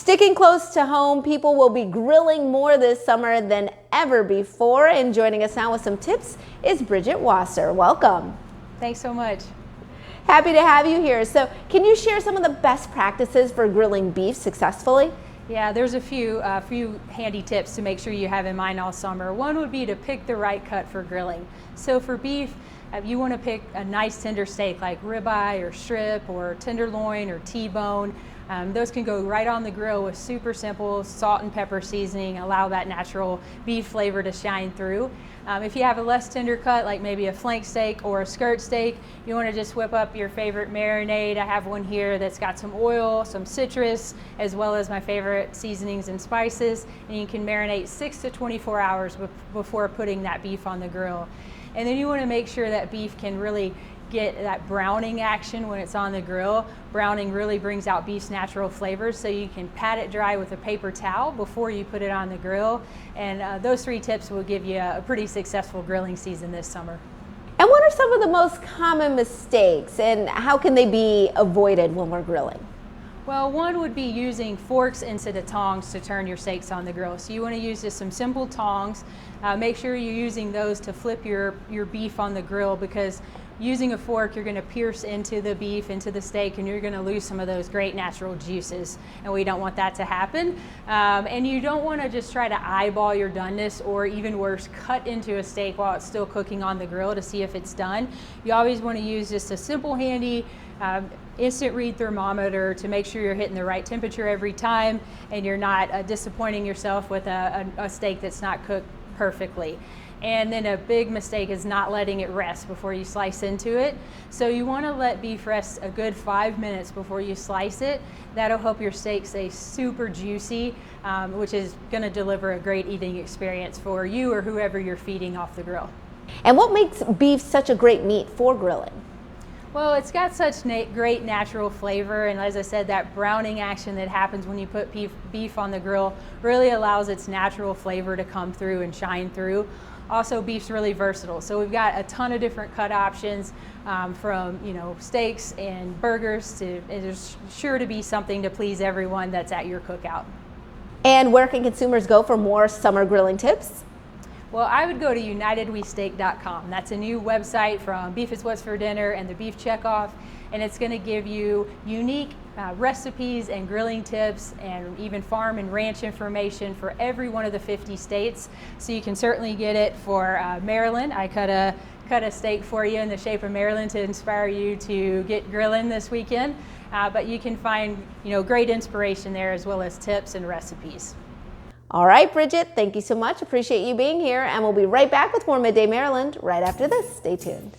Sticking close to home, people will be grilling more this summer than ever before. And joining us now with some tips is Bridget Wasser. Welcome. Thanks so much. Happy to have you here. So can you share some of the best practices for grilling beef successfully? Yeah, there's a few handy tips to make sure you have in mind all summer. One would be to pick the right cut for grilling. So for beef, you want to pick a nice tender steak like ribeye or strip or tenderloin or T-bone. Those can go right on the grill with super simple salt and pepper seasoning, allow that natural beef flavor to shine through. If you have a less tender cut, like maybe a flank steak or a skirt steak, you want to just whip up your favorite marinade. I have one here that's got some oil, some citrus, as well as my favorite seasonings and spices, and you can marinate 6 to 24 hours before putting that beef on the grill. And then you want to make sure that beef can really get that browning action when it's on the grill. Browning really brings out beef's natural flavors, so you can pat it dry with a paper towel before you put it on the grill. And those 3 tips will give you a pretty successful grilling season this summer. And what are some of the most common mistakes and how can they be avoided when we're grilling? Well, one would be using forks instead of tongs to turn your steaks on the grill. So you want to use just some simple tongs. Make sure you're using those to flip your beef on the grill, because using a fork, you're going to pierce into the beef, into the steak, and you're going to lose some of those great natural juices, and we don't want that to happen. And you don't want to just try to eyeball your doneness, or even worse, cut into a steak while it's still cooking on the grill to see if it's done. You always want to use just a simple, handy, instant read thermometer to make sure you're hitting the right temperature every time, and you're not disappointing yourself with a steak that's not cooked perfectly. And then a big mistake is not letting it rest before you slice into it. So you want to let beef rest a good 5 minutes before you slice it. That'll help your steak stay super juicy, which is going to deliver a great eating experience for you or whoever you're feeding off the grill. And what makes beef such a great meat for grilling? Well, it's got such great natural flavor, and as I said, that browning action that happens when you put beef on the grill really allows its natural flavor to come through and shine through. Also, beef's really versatile, so we've got a ton of different cut options, from steaks and burgers to, and there's sure to be something to please everyone that's at your cookout. And where can consumers go for more summer grilling tips? Well, I would go to unitedwesteak.com. That's a new website from Beef is What's for Dinner and the Beef Checkoff, and it's going to give you unique recipes and grilling tips and even farm and ranch information for every one of the 50 states. So you can certainly get it for Maryland. I cut a steak for you in the shape of Maryland to inspire you to get grilling this weekend. But you can find great inspiration there, as well as tips and recipes. All right, Bridget, thank you so much. Appreciate you being here, and we'll be right back with more Midday Maryland right after this. Stay tuned.